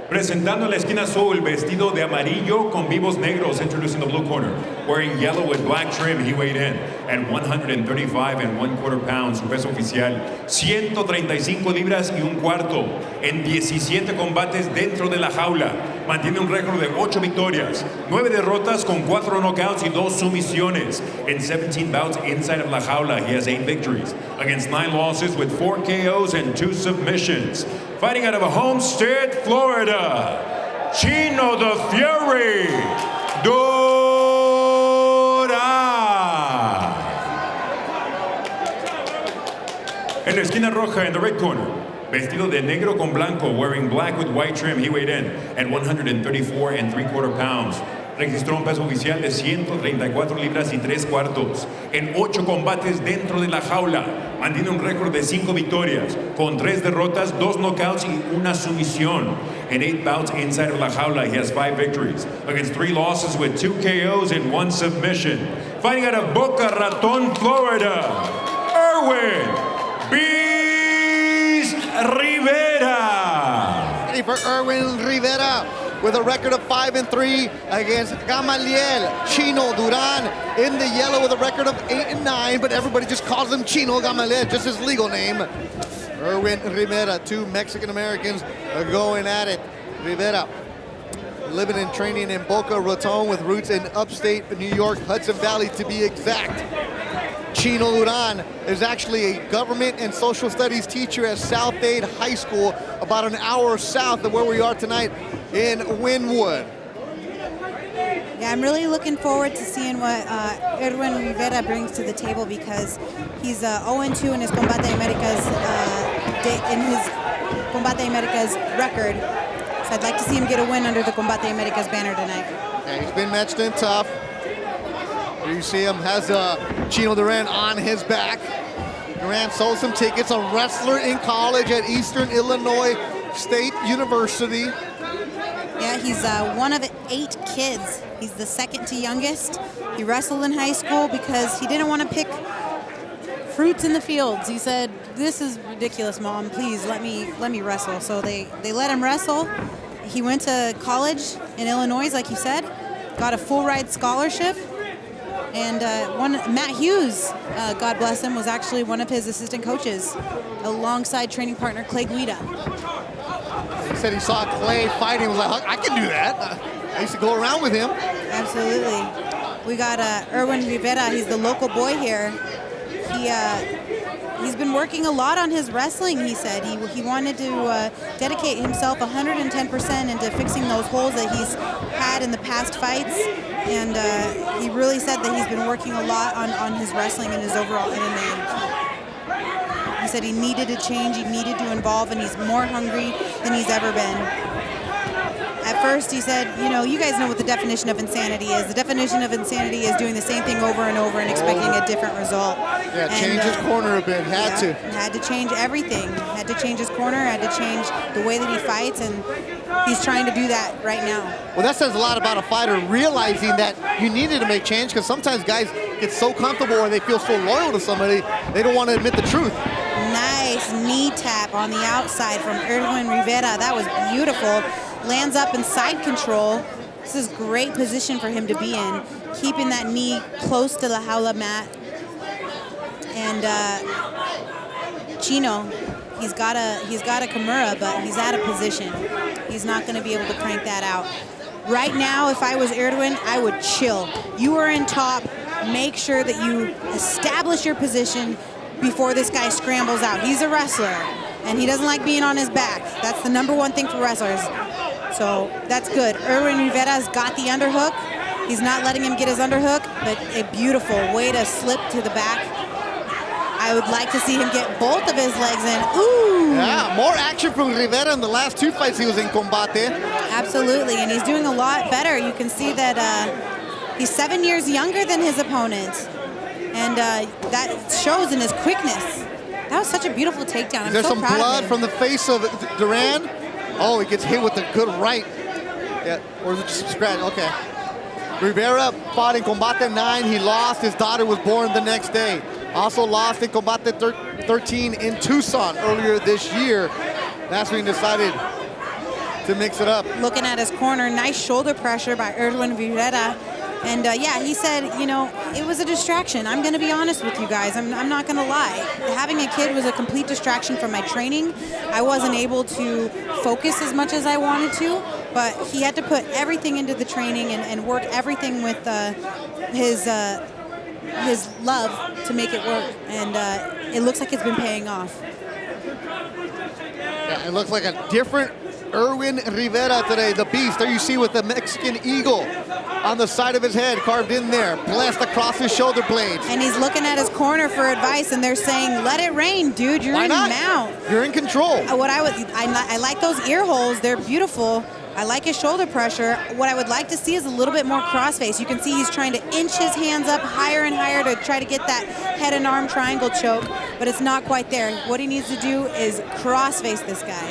Presentando en la esquina azul, vestido de amarillo con vivos negros, introducing the blue corner. Wearing yellow with black trim, he weighed in at 135 and 1/4 pounds, su peso oficial. 135 libras y un cuarto en 17 combates dentro de la jaula. Mantiene un récord de 8 victorias, 9 derrotas con 4 knockouts y 2 sumisiones. In 17 bouts inside of la jaula, he has 8 victories against 9 losses with 4 KOs and 2 submissions. Fighting out of Homestead, Florida, Chino the Fury Duran. En la esquina roja, in the red corner, vestido de negro con blanco, wearing black with white trim, he weighed in at 134 and 3/4 pounds. Registró un peso oficial de 134 libras y 3 cuartos en 8 combates dentro de la jaula. Mantiene un récord de 5 victorias, con 3 derrotas, 2 knockouts y una sumisión. In 8 bouts inside of la jaula, he has 5 victories against 3 losses with 2 KOs and 1 submission. Fighting out of Boca Raton, Florida, Irwin Rivera. Ready for Irwin Rivera with a record of 5-3 against Gamaliel Chino Duran in the yellow with a record of 8-9, but everybody just calls him Chino Gamaliel, just his legal name. Irwin Rivera, 2 Mexican Americans are going at it. Rivera, living and training in Boca Raton with roots in upstate New York, Hudson Valley to be exact. Chino Duran is actually a government and social studies teacher at Southdade High School, about an hour south of where we are tonight in Wynwood. Yeah, I'm really looking forward to seeing what Irwin Rivera brings to the table, because he's 0-2 in his Combate Americas record. So I'd like to see him get a win under the Combate Americas banner tonight. Yeah, he's been matched in tough. You see him has Chino Duran on his back. Duran sold some tickets, a wrestler in college at Eastern Illinois State University. Yeah, he's one of 8 kids. He's the second to youngest. He wrestled in high school because he didn't want to pick fruits in the fields. He said, "This is ridiculous, Mom. Please let me wrestle." So they let him wrestle. He went to college in Illinois, like you said, got a full ride scholarship. And Matt Hughes, God bless him, was actually one of his assistant coaches, alongside training partner Clay Guida. He said he saw Clay fighting, was like, I can do that. I used to go around with him. Absolutely. We got Irwin Rivera. He's the local boy here. He's been working a lot on his wrestling, he said. He wanted to dedicate himself 110% into fixing those holes that he's had in the past fights. And he really said that he's been working a lot on his wrestling and his overall MMA. He said he needed to change, he needed to evolve, and he's more hungry than he's ever been. At first he said, you guys know what the definition of insanity is. The definition of insanity is doing the same thing over and over and expecting a different result. Yeah, change his corner a bit, had to. Had to change everything. Had to change his corner, had to change the way that he fights, and he's trying to do that right now. Well, that says a lot about a fighter, realizing that you needed to make change, because sometimes guys get so comfortable or they feel so loyal to somebody, they don't want to admit the truth. Nice knee tap on the outside from Irwin Rivera. That was beautiful. Lands up in side control. This is great position for him to be in, keeping that knee close to the jaula mat. And Chino, he's got a Kimura, but he's out of position. He's not going to be able to crank that out. Right now, if I was Irwin, I would chill. You are in top. Make sure that you establish your position before this guy scrambles out. He's a wrestler, and he doesn't like being on his back. That's the #1 thing for wrestlers. So that's good. Irwin Rivera's got the underhook. He's not letting him get his underhook, but a beautiful way to slip to the back. I would like to see him get both of his legs in. Ooh! Yeah, more action from Rivera in the last 2 fights he was in Combate. Absolutely, and he's doing a lot better. You can see that he's 7 years younger than his opponent, and that shows in his quickness. That was such a beautiful takedown. There's some blood from the face of Duran. Oh, he gets hit with a good right. Yeah, or is it just a scratch? Okay. Rivera fought in Combate 9. He lost. His daughter was born the next day. Also lost in Combate 13 in Tucson earlier this year. That's when he decided to mix it up. Looking at his corner, nice shoulder pressure by Irwin Rivera. And yeah, he said, you know, it was a distraction. I'm going to be honest with you guys. I'm not going to lie. Having a kid was a complete distraction from my training. I wasn't able to focus as much as I wanted to, but he had to put everything into the training and work everything with his love to make it work. And it looks like it's been paying off. Yeah, it looks like a different Irwin Rivera today, the beast. There you see with the Mexican eagle on the side of his head, carved in there, blessed across his shoulder blades. And he's looking at his corner for advice, and they're saying, let it rain, dude. You're in mount. You're in control. I like those ear holes. They're beautiful. I like his shoulder pressure. What I would like to see is a little bit more crossface. You can see he's trying to inch his hands up higher and higher to try to get that head and arm triangle choke, but it's not quite there. What he needs to do is crossface this guy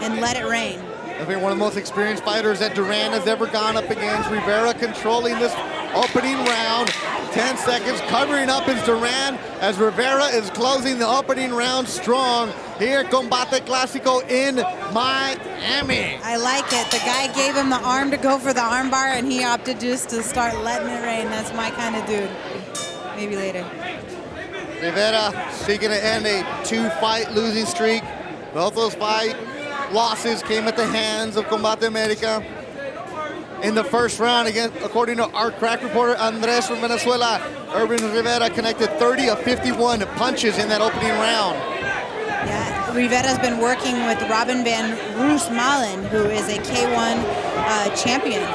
and let it rain. I think one of the most experienced fighters that Duran has ever gone up against. Rivera controlling this opening round. 10 seconds, covering up is Duran as Rivera is closing the opening round strong here at Combate Clasico in Miami. I like it. The guy gave him the arm to go for the arm bar, and he opted just to start letting it rain. That's my kind of dude. Maybe later. Rivera seeking to end a 2-fight losing streak. Both those fight losses came at the hands of Combate America. In the first round, again, according to our crack reporter Andres from Venezuela, Irwin Rivera connected 30 of 51 punches in that opening round. Yeah, Rivera's been working with Robin van Roosmalen, who is a K1 champion.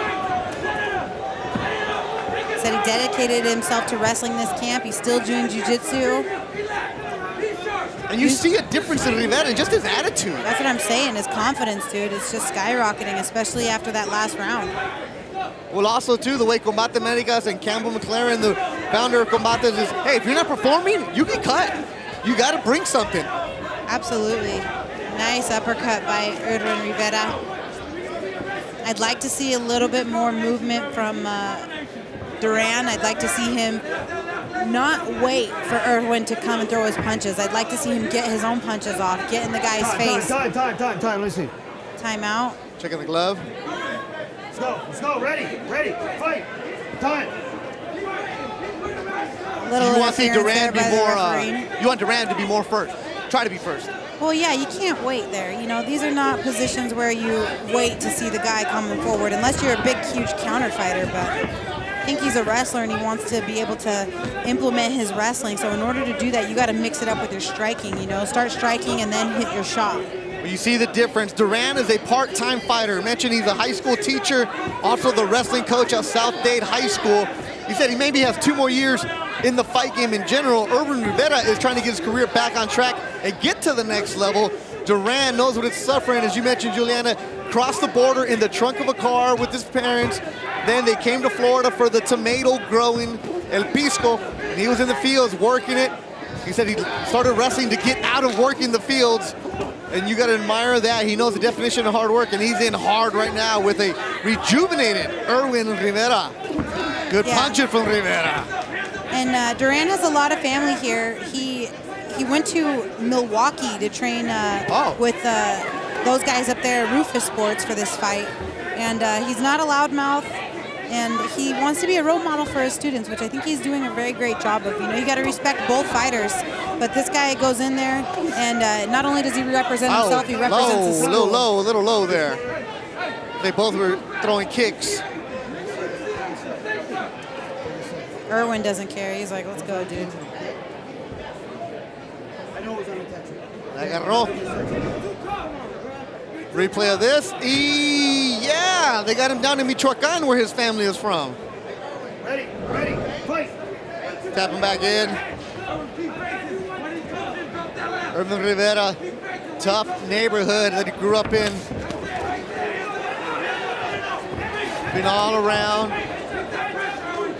Said he dedicated himself to wrestling this camp. He's still doing jiu-jitsu. And you see a difference in Rivera, just his attitude. That's what I'm saying, his confidence, dude. It's just skyrocketing, especially after that last round. Well, also, too, the way Combate Americas and Campbell McLaren, the founder of Combates, is, hey, if you're not performing, you get cut. You got to bring something. Absolutely. Nice uppercut by Irwin Rivera. I'd like to see a little bit more movement from Duran. I'd like to see him not wait for Irwin to come and throw his punches. I'd like to see him get his own punches off, get in the guy's face. Time. Let me see. Timeout. Checking the glove. Let's go. Ready. Fight. Time. Little You want to see interference Duran be there by the more, referee. you want Duran to be more first. Try to be first. Well, yeah, you can't wait there. You know, these are not positions where you wait to see the guy coming forward, unless you're a big, huge counter fighter, but I think he's a wrestler and he wants to be able to implement his wrestling. So in order to do that, you got to mix it up with your striking, you know. Start striking and then hit your shot. Well, you see the difference. Duran is a part-time fighter. Mentioned he's a high school teacher, also the wrestling coach at South Dade High School. He said he maybe has 2 more years in the fight game in general. Irwin Rivera is trying to get his career back on track and get to the next level. Duran knows what it's suffering, as you mentioned, Juliana, crossed the border in the trunk of a car with his parents. Then they came to Florida for the tomato growing, El Pisco, and he was in the fields working it. He said he started wrestling to get out of working the fields, and you got to admire that. He knows the definition of hard work, and he's in hard right now with a rejuvenated Irwin Rivera. Good punching from Rivera. And Duran has a lot of family here. He went to Milwaukee to train with those guys up there, Rufus Sports, for this fight. And he's not a loudmouth, and he wants to be a role model for his students, which I think he's doing a very great job of. You know, you got to respect both fighters, but this guy goes in there, and not only does he represent himself, he represents his school. A little low there. They both were throwing kicks. Irwin doesn't care. He's like, let's go, dude. Agarró. Replay of this. Yeah, they got him down in Michoacan, where his family is from. Ready, fight. Tap him back in. Irwin Rivera, tough neighborhood that he grew up in. Been all around.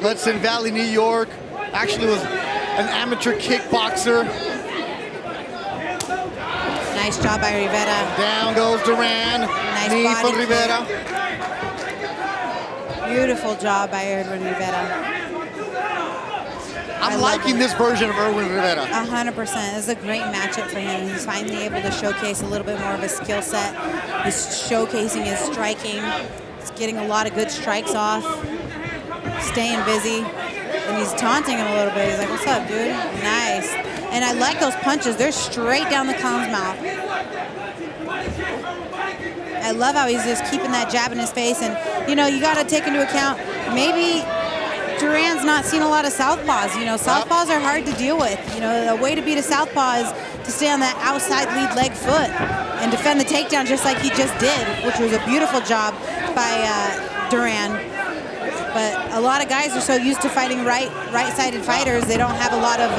Hudson Valley, New York. Actually was an amateur kickboxer. Nice job by Rivera. Down goes Duran. Nice knee from body Rivera. Beautiful job by Irwin Rivera. I'm liking this version of Irwin Rivera. 100%. It's a great matchup for him. He's finally able to showcase a little bit more of his skill set. He's showcasing his striking. He's getting a lot of good strikes off, staying busy, and he's taunting him a little bit. He's like, what's up, dude? Nice. And I like those punches. They're straight down the clown's mouth. I love how he's just keeping that jab in his face. And, you know, you got to take into account, maybe Duran's not seen a lot of southpaws. You know, southpaws are hard to deal with. You know, the way to beat a southpaw is to stay on that outside lead leg foot and defend the takedown just like he just did, which was a beautiful job by Duran. But a lot of guys are so used to fighting right-sided fighters, they don't have a lot of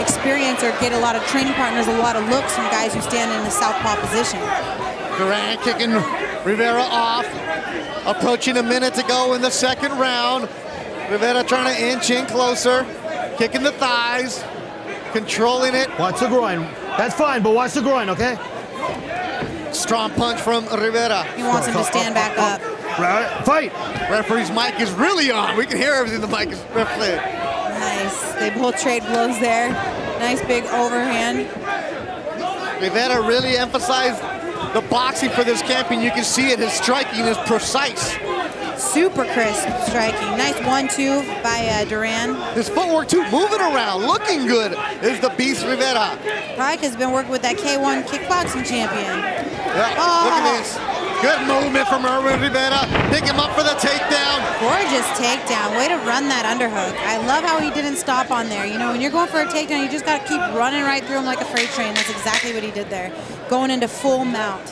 experience or get a lot of training partners, a lot of looks from guys who stand in the southpaw position. Duran kicking Rivera off. Approaching a minute to go in the second round. Rivera trying to inch in closer. Kicking the thighs. Controlling it. Watch the groin. That's fine, but watch the groin, okay? Strong punch from Rivera. He wants him to stand back up. Right. Fight. Referee's mic is really on. We can hear everything the mic is playing. Nice. They both trade blows there. Nice big overhand. Rivera really emphasized the boxing for this champion. You can see it. His striking is precise. Super crisp striking. Nice 1-2 by Duran. His footwork too, moving around, looking good, is the beast Rivera. Pike has been working with that K1 kickboxing champion. Yeah, look at this. Good movement from Irwin Rivera. Pick him up for the takedown. Gorgeous takedown. Way to run that underhook. I love how he didn't stop on there. You know, when you're going for a takedown, you just got to keep running right through him like a freight train. That's exactly what he did there. Going into full mount.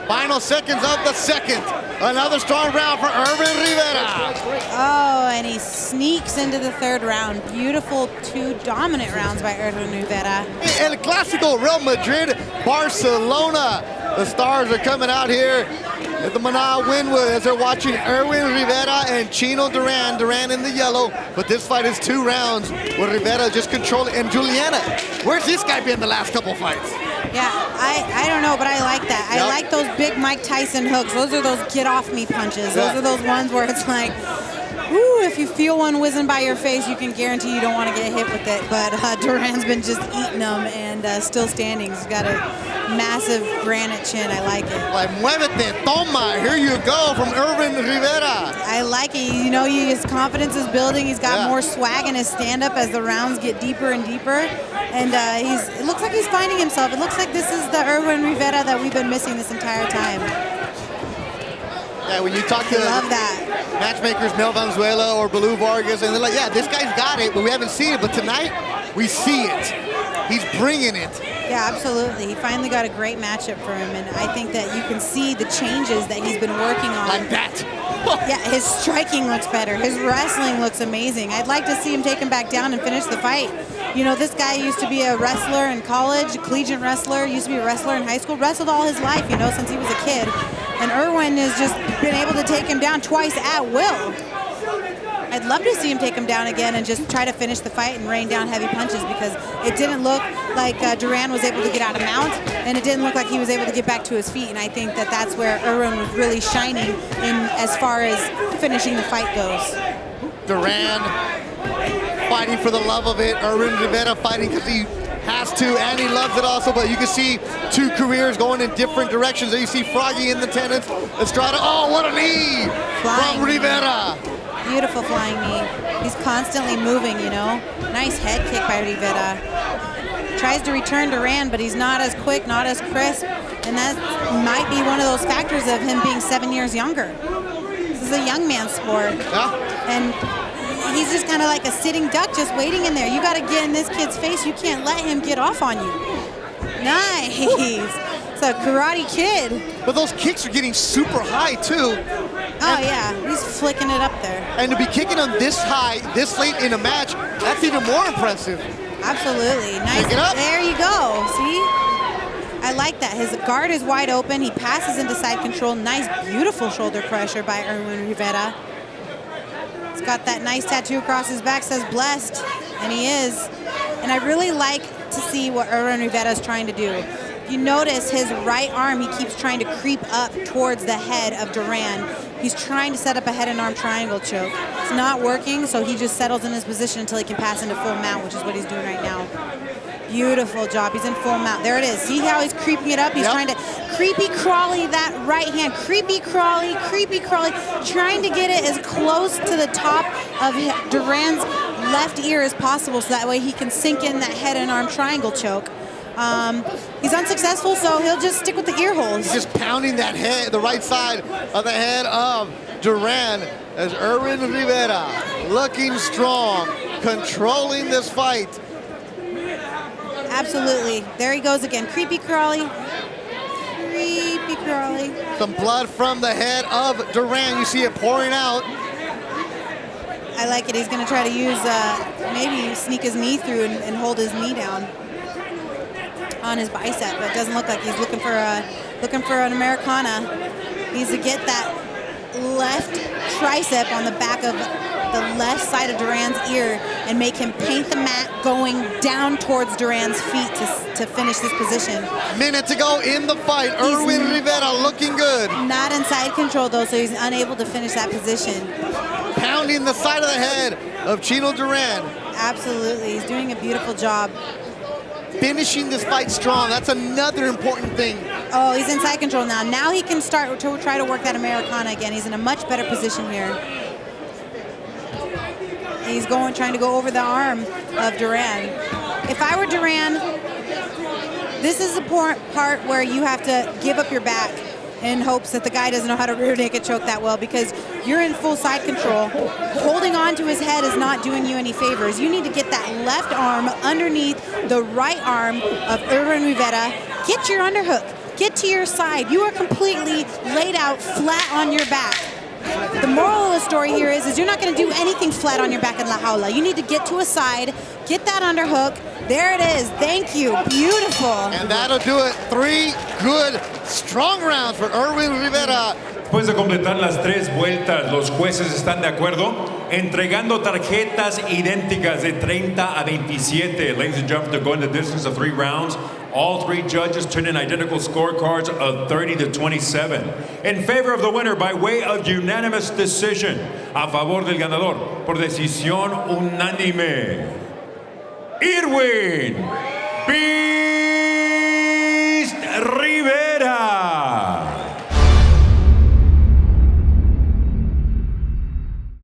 Final seconds of the second. Another strong round for Irwin Rivera. Oh, and he sneaks into the third round. Beautiful 2 dominant rounds by Irwin Rivera. El Clasico, Real Madrid, Barcelona. The stars are coming out here at the Manal Winwood as they're watching Irwin Rivera and Chino Duran. Duran in the yellow, but this fight is 2 rounds with Rivera just controlling. And Juliana, where's this guy been the last couple fights? Yeah, I don't know, but I like that. I like those big Mike Tyson hooks. Those are those get off me punches. Those are those ones where it's like, ooh, if you feel one whizzing by your face, you can guarantee you don't want to get hit with it. But Duran's been just eating them and still standing. He's got a massive granite chin. I like it. Like, muévete, toma, here you go from Irwin Rivera. I like it. You know, his confidence is building. He's got more swag in his stand-up as the rounds get deeper and deeper. And it looks like he's finding himself. It looks like this is the Irwin Rivera that we've been missing this entire time. Yeah, when you talk to love that. Matchmakers, Mel Valenzuela or Baloo Vargas, and they're like, yeah, this guy's got it, but we haven't seen it. But tonight, we see it. He's bringing it. Yeah, absolutely. He finally got a great matchup for him, and I think that you can see the changes that he's been working on. Like that. Yeah, his striking looks better. His wrestling looks amazing. I'd like to see him take him back down and finish the fight. You know, this guy used to be a wrestler in college, a collegiate wrestler, used to be a wrestler in high school, wrestled all his life, you know, since he was a kid. And Irwin has just been able to take him down twice at will. I'd love to see him take him down again and just try to finish the fight and rain down heavy punches, because it didn't look like Duran was able to get out of mount, and it didn't look like he was able to get back to his feet. And I think that that's where Irwin was really shining in as far as finishing the fight goes. Duran fighting for the love of it. Irwin Rivera fighting because he has to, and he loves it also. But you can see 2 careers going in different directions. There you see Froggy in the tennis. Estrada, oh, what a knee from Rivera. Beautiful flying knee. He's constantly moving, you know. Nice head kick by Rivera. Tries to return Duran, but he's not as quick, not as crisp. And that might be one of those factors of him being 7 years younger. This is a young man's sport. Yeah. And he's just kind of like a sitting duck just waiting in there. You got to get in this kid's face. You can't let him get off on you. Nice. It's a karate kid. But those kicks are getting super high, too. Oh, yeah. He's flicking it up there. And to be kicking them this high, this late in a match, that's even more impressive. Absolutely. Nice. Pick it up. There you go. See? I like that. His guard is wide open. He passes into side control. Nice, beautiful shoulder crusher by Irwin Rivera. He's got that nice tattoo across his back, says blessed, and he is. And I really like to see what Irwin Rivera is trying to do. You notice his right arm, he keeps trying to creep up towards the head of Duran. He's trying to set up a head and arm triangle choke. It's not working, so he just settles in his position until he can pass into full mount, which is what he's doing right now. Beautiful job. He's in full mount. There it is. See how he's creeping it up? He's trying to creepy crawly that right hand. Creepy crawly, trying to get it as close to the top of Duran's left ear as possible so that way he can sink in that head and arm triangle choke. He's unsuccessful, so he'll just stick with the ear holes. He's just pounding that head, the right side of the head of Duran as Irwin Rivera looking strong, controlling this fight. Absolutely. There he goes again. Creepy crawly. Creepy crawly. Some blood from the head of Duran. You see it pouring out. I like it. He's going to try to use, maybe sneak his knee through and hold his knee down on his bicep, but it doesn't look like he's looking for an Americana. He's to get that left tricep on the back of the left side of Duran's ear and make him paint the mat going down towards Duran's feet to finish this position. Minute to go in the fight. Irwin Rivera looking good. Not in side control though, so he's unable to finish that position. Pounding the side of the head of Chino Duran. Absolutely, he's doing a beautiful job. Finishing this fight strong, that's another important thing. Oh, he's in side control now. Now he can start to try to work that Americana again. He's in a much better position here. He's trying to go over the arm of Duran. If I were Duran, this is the part where you have to give up your back in hopes that the guy doesn't know how to rear naked choke that well, because you're in full side control. Holding on to his head is not doing you any favors. You need to get that left arm underneath the right arm of Irwin Rivera. Get your underhook. Get to your side. You are completely laid out flat on your back. The moral of the story here is you're not going to do anything flat on your back in La Jaula. You need to get to a side, get that underhook. There it is. Thank you. Beautiful. And that'll do it. 3 good, strong rounds for Irwin Rivera. Después de completar las 3 vueltas, los jueces están de acuerdo, entregando tarjetas idénticas de 30 a 27. Ladies and gentlemen, to go in the distance of 3 rounds, all 3 judges turned in identical scorecards of 30 to 27. In favor of the winner by way of unanimous decision, a favor del ganador por decisión unánime, Irwin Rivera.